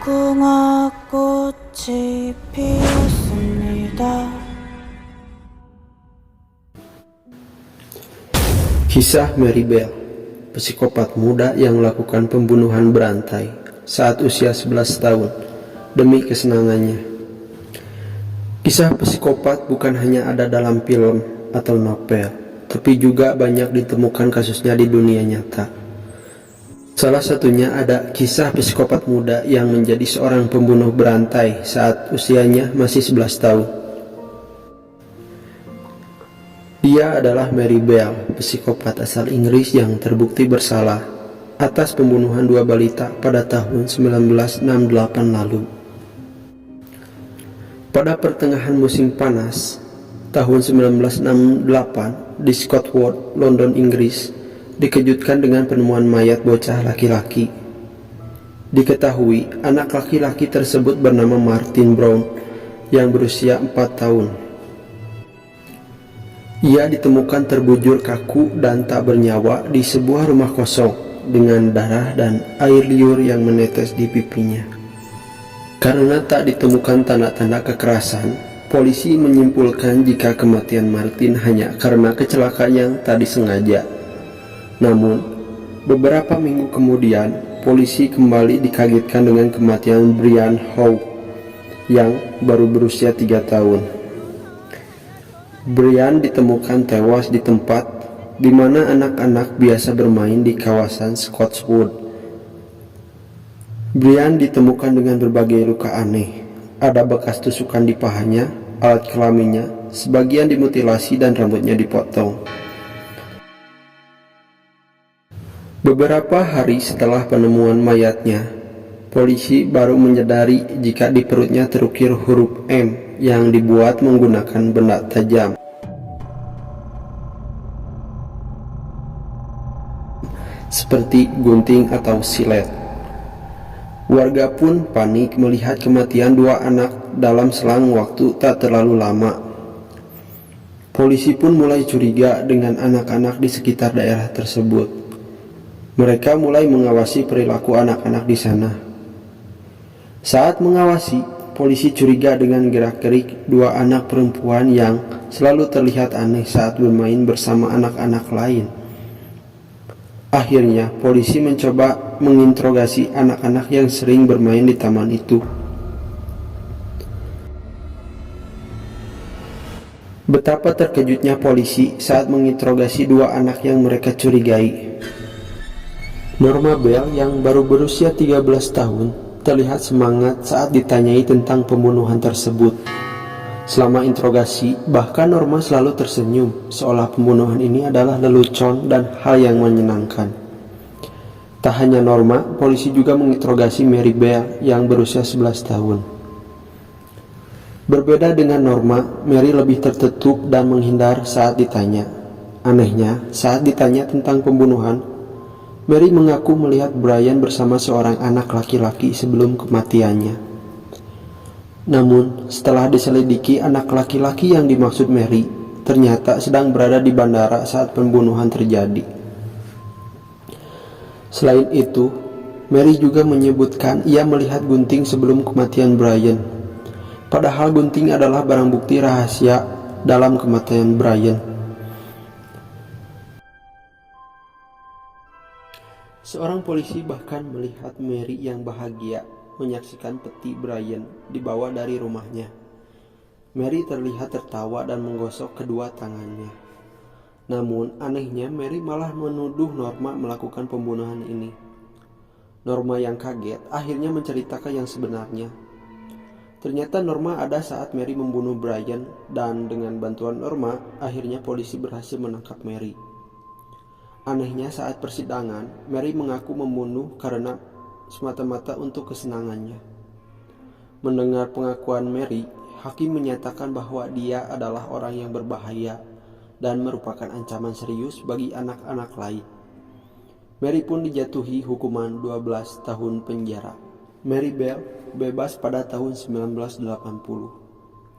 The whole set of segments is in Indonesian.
무궁화 꽃이 피었습니다. Kisah Mary Bell, psikopat muda yang melakukan pembunuhan berantai saat usia 11 tahun demi kesenangannya. Kisah psikopat bukan hanya ada dalam film atau novel, tapi juga banyak ditemukan kasusnya di dunia nyata. Salah satunya ada kisah psikopat muda yang menjadi seorang pembunuh berantai saat usianya masih 11 tahun. Dia adalah Mary Bell, psikopat asal Inggris yang terbukti bersalah atas pembunuhan dua balita pada tahun 1968 lalu. Pada pertengahan musim panas tahun 1968 di Scotwood, London, Inggris, dikejutkan dengan penemuan mayat bocah laki-laki. Diketahui anak laki-laki tersebut bernama Martin Brown yang berusia 4 tahun. Ia ditemukan terbujur kaku dan tak bernyawa di sebuah rumah kosong dengan darah dan air liur yang menetes di pipinya. Karena tak ditemukan tanda-tanda kekerasan, polisi menyimpulkan jika kematian Martin hanya karena kecelakaan yang tak disengaja. Namun, beberapa minggu kemudian, polisi kembali dikagetkan dengan kematian Brian Howe yang baru berusia 3 tahun. Brian ditemukan tewas di tempat di mana anak-anak biasa bermain di kawasan Scottswood. Brian ditemukan dengan berbagai luka aneh. Ada bekas tusukan di pahanya, alat kelaminnya, sebagian dimutilasi dan rambutnya dipotong. Beberapa hari setelah penemuan mayatnya, polisi baru menyadari jika di perutnya terukir huruf M yang dibuat menggunakan benda tajam. Seperti gunting atau silet. Warga pun panik melihat kematian dua anak dalam selang waktu tak terlalu lama. Polisi pun mulai curiga dengan anak-anak di sekitar daerah tersebut. Mereka mulai mengawasi perilaku anak-anak di sana. Saat mengawasi, polisi curiga dengan gerak-gerik dua anak perempuan yang selalu terlihat aneh saat bermain bersama anak-anak lain. Akhirnya, polisi mencoba menginterogasi anak-anak yang sering bermain di taman itu. Betapa terkejutnya polisi saat menginterogasi dua anak yang mereka curigai. Norma Bell yang baru berusia 13 tahun terlihat semangat saat ditanyai tentang pembunuhan tersebut. Selama interogasi, bahkan Norma selalu tersenyum, seolah pembunuhan ini adalah lelucon dan hal yang menyenangkan. Tak hanya Norma, polisi juga menginterogasi Mary Bell yang berusia 11 tahun. Berbeda dengan Norma, Mary lebih tertutup dan menghindar saat ditanya. Anehnya, saat ditanya tentang pembunuhan, Mary mengaku melihat Brian bersama seorang anak laki-laki sebelum kematiannya. Namun, setelah diselidiki, anak laki-laki yang dimaksud Mary ternyata sedang berada di bandara saat pembunuhan terjadi. Selain itu, Mary juga menyebutkan ia melihat gunting sebelum kematian Brian. Padahal gunting adalah barang bukti rahasia dalam kematian Brian. Seorang polisi bahkan melihat Mary yang bahagia menyaksikan peti Brian dibawa dari rumahnya. Mary terlihat tertawa dan menggosok kedua tangannya. Namun anehnya Mary malah menuduh Norma melakukan pembunuhan ini. Norma yang kaget akhirnya menceritakan yang sebenarnya. Ternyata Norma ada saat Mary membunuh Brian dan dengan bantuan Norma akhirnya polisi berhasil menangkap Mary. Anehnya saat persidangan, Mary mengaku membunuh karena semata-mata untuk kesenangannya. Mendengar pengakuan Mary, hakim menyatakan bahwa dia adalah orang yang berbahaya dan merupakan ancaman serius bagi anak-anak lain. Mary pun dijatuhi hukuman 12 tahun penjara. Mary Bell bebas pada tahun 1980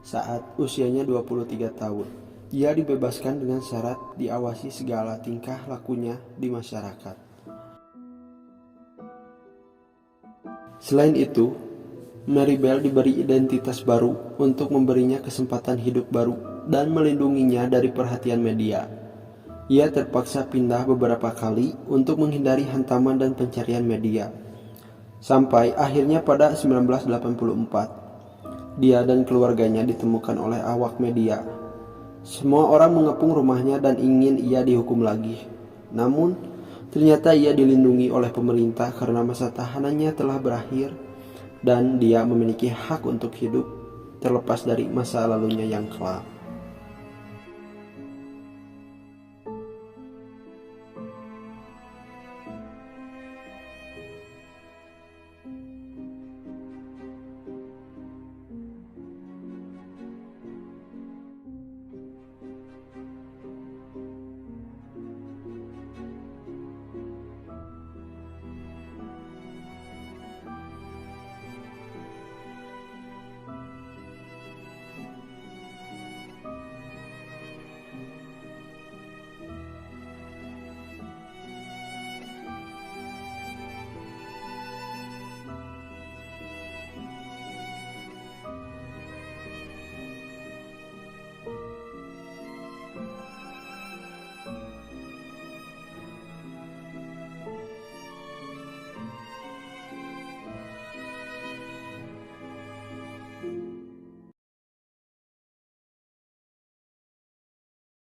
saat usianya 23 tahun. Ia dibebaskan dengan syarat diawasi segala tingkah lakunya di masyarakat. Selain itu, Mary Bell diberi identitas baru untuk memberinya kesempatan hidup baru dan melindunginya dari perhatian media. Ia terpaksa pindah beberapa kali untuk menghindari hantaman dan pencarian media. Sampai akhirnya pada 1984, dia dan keluarganya ditemukan oleh awak media. Semua orang mengepung rumahnya dan ingin ia dihukum lagi. Namun, ternyata ia dilindungi oleh pemerintah karena masa tahanannya telah berakhir dan dia memiliki hak untuk hidup terlepas dari masa lalunya yang kelam.